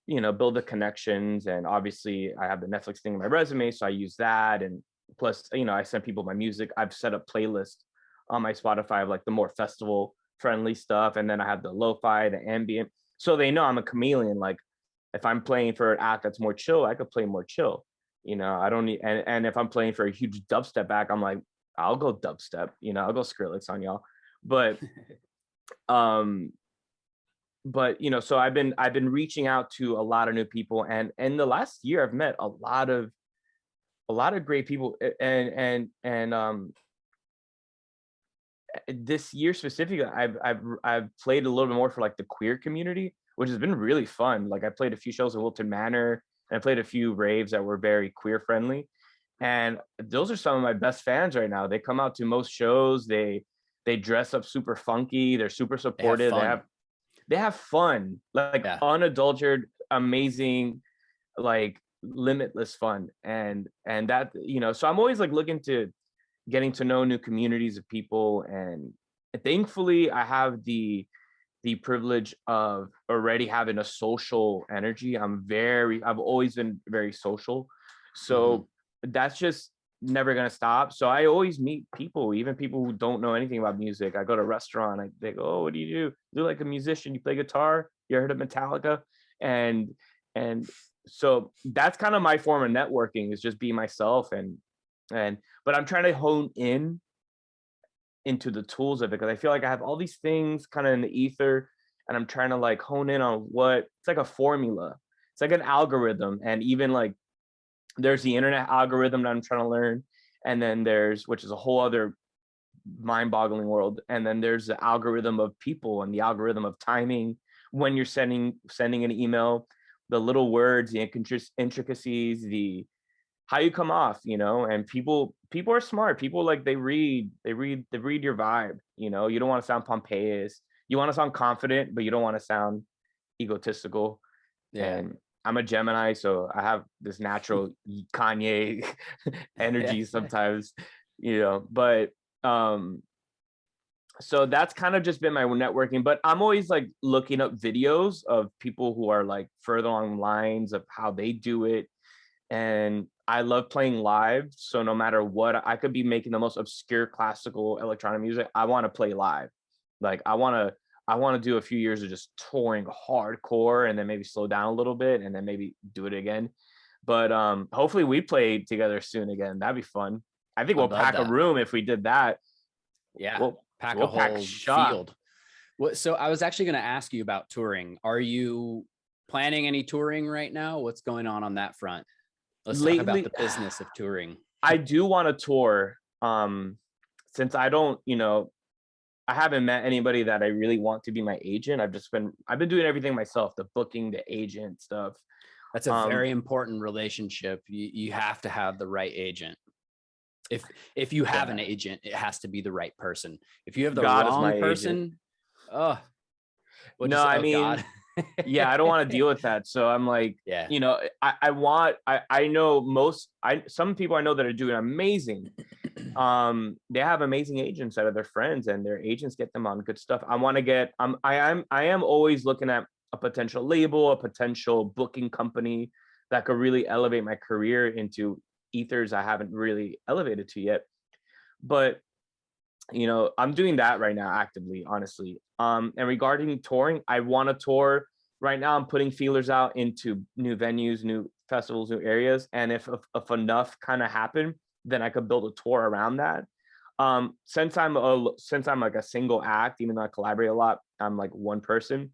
build the connections. And obviously I have the Netflix thing in my resume, so I use that. And plus, I send people my music. I've set up playlists on my Spotify of like the more festival friendly stuff. And then I have the lo-fi, the ambient. So they know I'm a chameleon. Like if I'm playing for an act that's more chill, I could play more chill. I don't need, and if I'm playing for a huge dubstep act, I'm like, I'll go dubstep, I'll go Skrillex on y'all. But so I've been reaching out to a lot of new people, and in the last year I've met a lot of great people. And this year specifically, I've played a little bit more for like the queer community, which has been really fun. Like I played a few shows in Wilton Manor, and I played a few raves that were very queer friendly. And those are some of my best fans right now. They come out to most shows. They dress up super funky. They're super supportive. They have fun, like unadulterated, amazing, like limitless fun. And that, so I'm always like looking to getting to know new communities of people. And thankfully I have the privilege of already having a social energy. I've always been very social. So that's just never going to stop. So I always meet people, even people who don't know anything about music. I go to a restaurant, they go, oh, what do? You're like a musician, you play guitar, you heard of Metallica? And so that's kind of my form of networking, is just be myself. But I'm trying to hone into the tools of it, because I feel like I have all these things kind of in the ether, and I'm trying to like hone in on it's like a formula. It's like an algorithm. And even like there's the internet algorithm that I'm trying to learn. And then which is a whole other mind-boggling world. And then there's the algorithm of people and the algorithm of timing when you're sending an email, the little words, the intricacies, the how you come off, and people are smart. People, like, they read your vibe. You don't want to sound pompous. You want to sound confident, but you don't want to sound egotistical. Yeah. And I'm a Gemini, so I have this natural Kanye energy sometimes, but so that's kind of just been my networking. But I'm always like looking up videos of people who are like further along lines of how they do it. And I love playing live. So no matter what, I could be making the most obscure classical electronic music. I want to play live. Like I want to do a few years of just touring hardcore, and then maybe slow down a little bit, and then maybe do it again. But hopefully we play together soon again. That'd be fun. I think we'll pack a room if we did that. Yeah, we'll pack a whole field. So I was actually going to ask you about touring. Are you planning any touring right now? What's going on that front? Let's talk about the business of touring. I do want to tour. Since I don't, I haven't met anybody that I really want to be my agent. I've been doing everything myself, the booking, the agent stuff. That's a very important relationship. You have to have the right agent. If you have an agent, it has to be the right person. If you have the wrong person, I mean, yeah, I don't want to deal with that. So I'm like, I know some people I know that are doing amazing. They have amazing agents that are their friends, and their agents get them on good stuff. I am always looking at a potential label, a potential booking company that could really elevate my career into ethers I haven't really elevated to yet. But I'm doing that right now actively, honestly. And regarding touring, I want to tour. Right now, I'm putting feelers out into new venues, new festivals, new areas. And if enough kind of happen, then I could build a tour around that. Since I'm like a single act, even though I collaborate a lot, I'm like one person.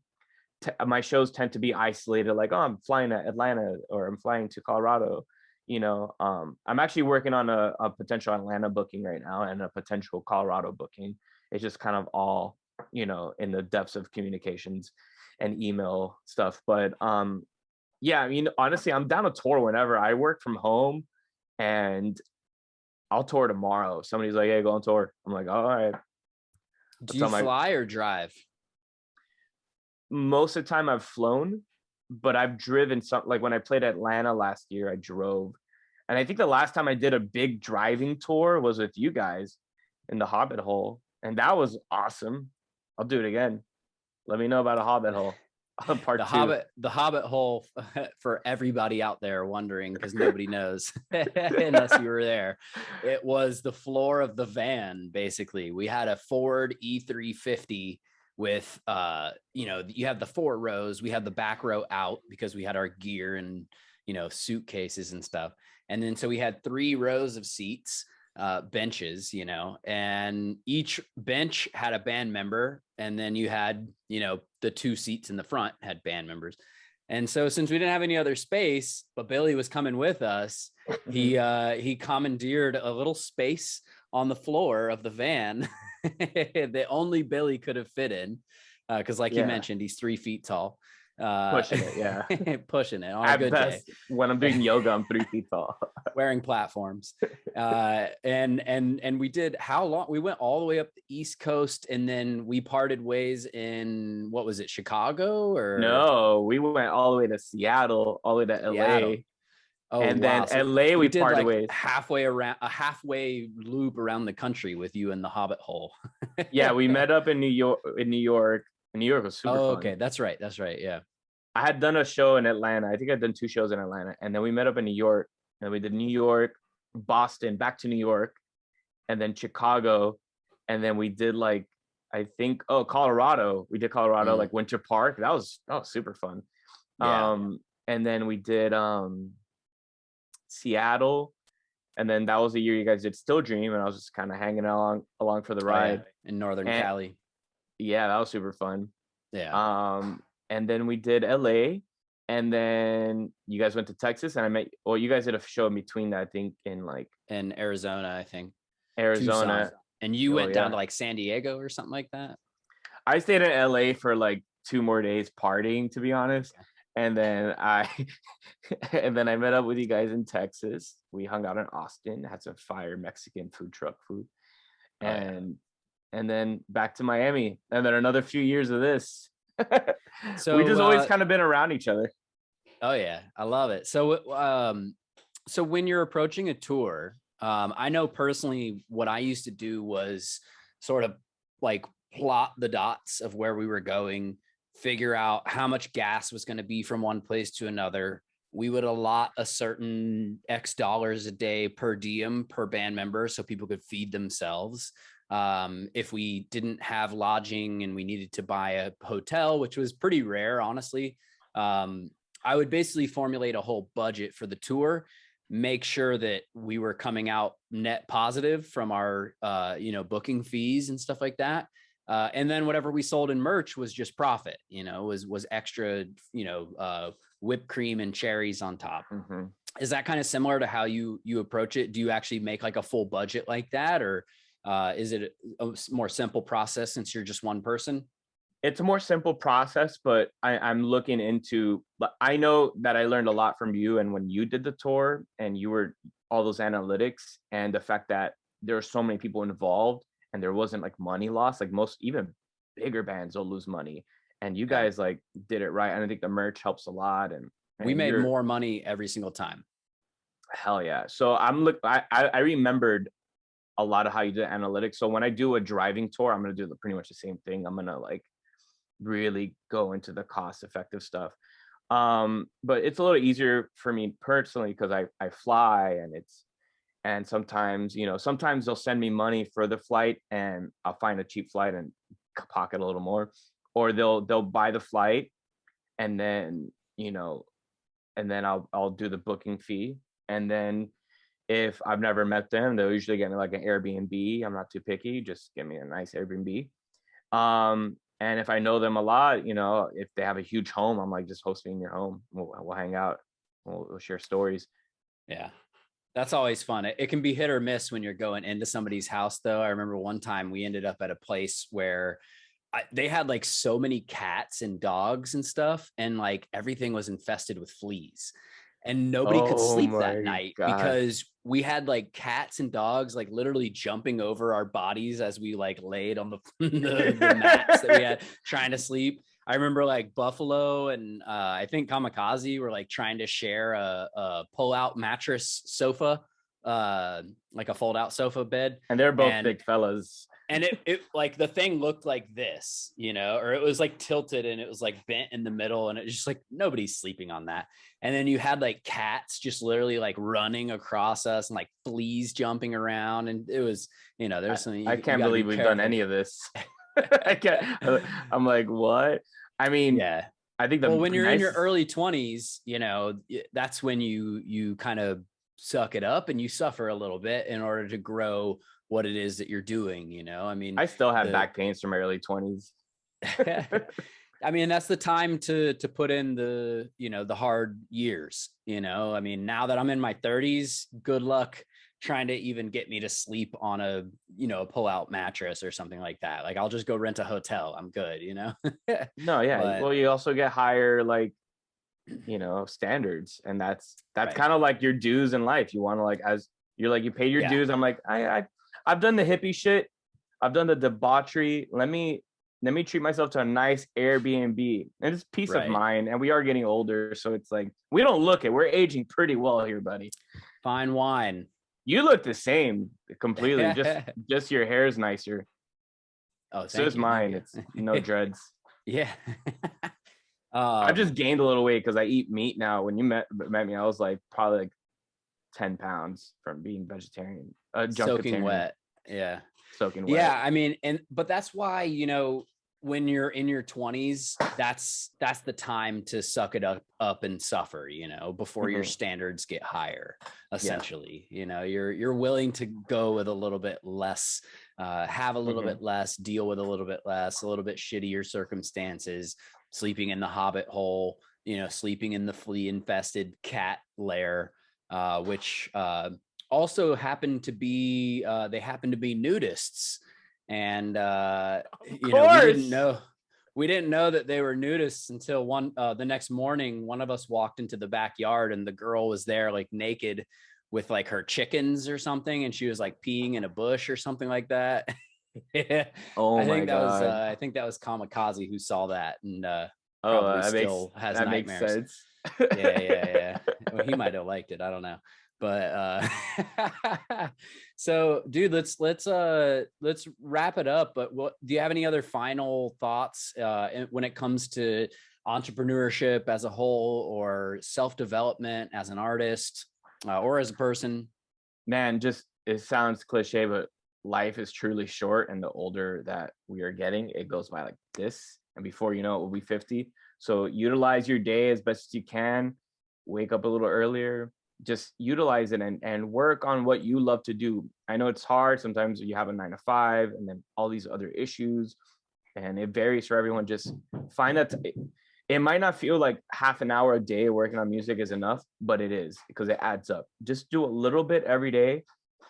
My shows tend to be isolated. Like, oh, I'm flying to Atlanta or I'm flying to Colorado. I'm actually working on a potential Atlanta booking right now and a potential Colorado booking. It's just kind of all, in the depths of communications and email stuff. But yeah, I mean, honestly, I'm down to tour whenever. I work from home and I'll tour tomorrow. Somebody's like, hey, go on tour. I'm like, all right. Do you fly or drive? Most of the time I've flown, but I've driven some. Like when I played Atlanta last year, I drove. And I think the last time I did a big driving tour was with you guys in the Hobbit Hole. And that was awesome. I'll do it again. Let me know about a Hobbit Hole. Part two. The Hobbit Hole, for everybody out there wondering, because nobody knows unless you were there. It was the floor of the van, basically. We had a Ford E350 with you have the 4 rows. We had the back row out because we had our gear and suitcases and stuff. And then so we had 3 rows of seats, benches, and each bench had a band member. And then you had, the 2 seats in the front had band members. And so since we didn't have any other space, but Billy was coming with us, he commandeered a little space on the floor of the van that only Billy could have fit in. Because like you mentioned, he's 3 feet tall. Pushing it, yeah. Pushing it on a good day. When I'm doing yoga, I'm 3 feet tall. Wearing platforms. And we did how long? We went all the way up the East Coast and then we parted ways in, what was it, Chicago or? No, we went all the way to Seattle, all the way to LA. Oh, and wow. Then so LA, we parted ways. Halfway around, a halfway loop around the country with you in the Hobbit Hole. Yeah, we met up in New York. New York was super fun. Okay, that's right. Yeah. I had done a show in Atlanta. I think I'd done 2 shows in Atlanta. And then we met up in New York. And we did New York, Boston, back to New York, and then Chicago. And then we did Colorado. We did Colorado, like Winter Park. That was super fun. Yeah. And then we did Seattle. And then that was the year you guys did Still Dream. And I was just kind of hanging along for the ride. In Northern Cali. Yeah, that was super fun. Yeah. And then we did LA, and then you guys went to Texas, and you guys did a show in between that, I think, in Arizona, I think. Arizona. Tucson. And you went down to San Diego or something like that? I stayed in LA for 2 more days partying, to be honest. And then I met up with you guys in Texas. We hung out in Austin, had some fire Mexican truck food. And then back to Miami. And then another few years of this. So we just always kind of been around each other. Oh yeah, I love it. So so when you're approaching a tour, I know personally what I used to do was sort of plot the dots of where we were going, figure out how much gas was going to be from one place to another. We would allot a certain X dollars a day per diem per band member so people could feed themselves. If we didn't have lodging and we needed to buy a hotel, which was pretty rare, honestly, I would basically formulate a whole budget for the tour, make sure that we were coming out net positive from our, booking fees and stuff like that. And then whatever we sold in merch was just profit, was extra, whipped cream and cherries on top. Mm-hmm. Is that kind of similar to how you approach it? Do you actually make a full budget like that, or is it a more simple process since you're just one person? It's a more simple process, but I'm looking into, I know that I learned a lot from you and when you did the tour and you were all those analytics and the fact that there are so many people involved and there wasn't money loss. Most, even bigger bands will lose money. And you guys did it right. And I think the merch helps a lot. And we made more money every single time. Hell yeah. So I remembered a lot of how you did analytics. So when I do a driving tour, I'm going to do pretty much the same thing. I'm going to really go into the cost effective stuff. But it's a little easier for me personally because I fly and sometimes they'll send me money for the flight and I'll find a cheap flight and pocket a little more, or they'll buy the flight, and then and then I'll do the booking fee, and then if I've never met them, they'll usually get me like an Airbnb. I'm not too picky, just give me a nice Airbnb. And if I know them a lot, if they have a huge home, I'm like, just host me in your home. We'll hang out. We'll share stories. Yeah. That's always fun. It can be hit or miss when you're going into somebody's house, though. I remember one time we ended up at a place where they had like so many cats and dogs and stuff, and like everything was infested with fleas. And nobody could sleep that night because we had like cats and dogs like literally jumping over our bodies as we like laid on the mats that we had trying to sleep. I remember like Buffalo and I think Kamikaze were like trying to share a pull-out mattress sofa, like a fold-out sofa bed. And they're both big fellas. And it like the thing looked like this, or it was like tilted and it was like bent in the middle, and it was just like nobody's sleeping on that. And then you had like cats just literally like running across us and like fleas jumping around, and it was there's something. I can't believe we've done any of this. I'm like, what? I mean, yeah. I think when you're in your early 20s, that's when you kind of suck it up and you suffer a little bit in order to grow what it is that you're doing. I mean, I still have back pains from my early 20s. I mean, that's the time to put in the hard years. I mean, now that I'm in my 30s, good luck trying to even get me to sleep on a pull-out mattress or something like that. Like, I'll just go rent a hotel. I'm good. No, yeah. But, well, you also get higher standards, and that's right. Kind of like your dues in life. You want to you pay your dues. I'm like, I've done the hippie shit. I've done the debauchery. Let me treat myself to a nice Airbnb, and it's peace of mind. And we are getting older, so it's like we don't look it. We're aging pretty well here, buddy. Fine wine. You look the same completely. just your hair is nicer. Oh, so is mine. It's no dreads. Yeah. I've just gained a little weight because I eat meat now. When you met me, I was like probably like 10 pounds from being vegetarian. Soaking wet. Yeah. Soaking wet. Yeah. I mean, but that's why, when you're in your 20s, that's the time to suck it up and suffer, before your standards get higher, essentially. You're willing to go with a little bit less, have a little bit less, deal with a little bit less, a little bit shittier circumstances, sleeping in the hobbit hole, sleeping in the flea infested cat lair, which also happened to be they happen to be nudists. And we didn't know that they were nudists until the next morning. One of us walked into the backyard and the girl was there like naked with like her chickens or something, and she was like peeing in a bush or something like that. Oh my God. I think that was Kamikaze who saw that, and has nightmares. Makes sense. Yeah. Well, he might have liked it. I don't know. But so dude, let's wrap it up. But do you have any other final thoughts when it comes to entrepreneurship as a whole, or self-development as an artist, or as a person? Man, it sounds cliche, but life is truly short, and the older that we are getting, it goes by like this, and before you know it, we'll be 50. So utilize your day as best as you can. Wake up a little earlier. Just utilize it and work on what you love to do. I know it's hard. Sometimes you have a 9-to-5 and then all these other issues, and it varies for everyone. Just find that it might not feel like half an hour a day working on music is enough, but it is, because it adds up. Just do a little bit every day,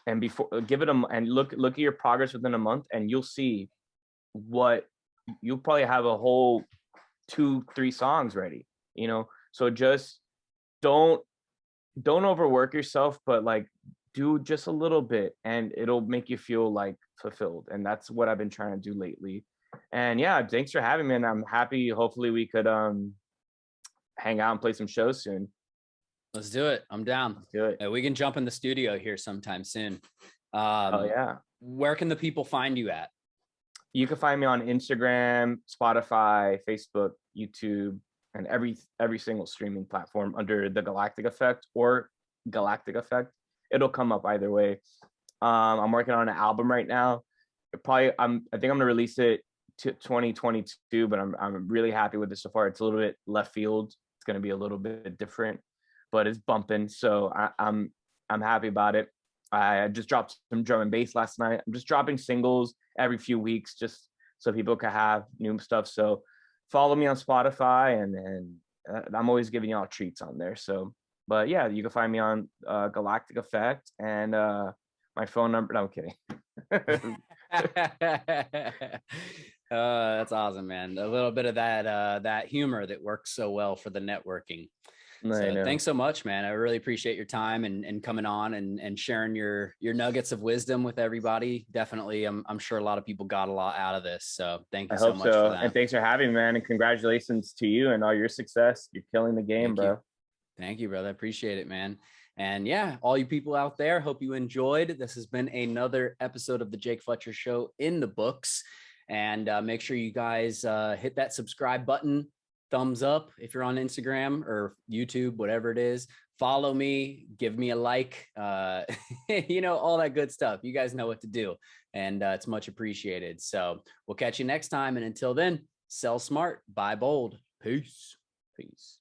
and look at your progress within a month, and you'll see you'll probably have a whole 2-3 songs ready, so just don't overwork yourself, but like do just a little bit, and it'll make you feel like fulfilled. And that's what I've been trying to do lately. And yeah, thanks for having me, and I'm happy. Hopefully we could hang out and play some shows soon. Let's do it. I'm down. Let's do it. We can jump in the studio here sometime soon. Oh yeah. Where can the people find you at? You can find me on Instagram, Spotify, Facebook, YouTube, and every single streaming platform under the Galactic Effect or Galactic Effect. It'll come up either way. I'm working on an album right now. I think I'm gonna release it 2022, but I'm really happy with it so far. It's a little bit left field. It's going to be a little bit different, but it's bumping. So I'm happy about it. I just dropped some drum and bass last night. I'm just dropping singles every few weeks, just so people can have new stuff. So follow me on Spotify, and I'm always giving y'all treats on there. So, but yeah, you can find me on Galactic Effect, and my phone number. No, I'm kidding. That's awesome, man. A little bit of that humor that works so well for the networking. So thanks so much, man. I really appreciate your time and coming on and sharing your nuggets of wisdom with everybody. Definitely, I'm sure a lot of people got a lot out of this. So thank you so much for that. And thanks for having me, man. And congratulations to you and all your success. You're killing the game, bro. Thank you, brother. I appreciate it, man. And yeah, all you people out there, hope you enjoyed. This has been another episode of the Jake Fletcher Show in the books. And make sure you guys hit that subscribe button, thumbs up if you're on Instagram or YouTube, whatever it is. Follow me, give me a like, you know, all that good stuff. You guys know what to do. And it's much appreciated. So we'll catch you next time. And until then, sell smart, buy bold. Peace. Peace.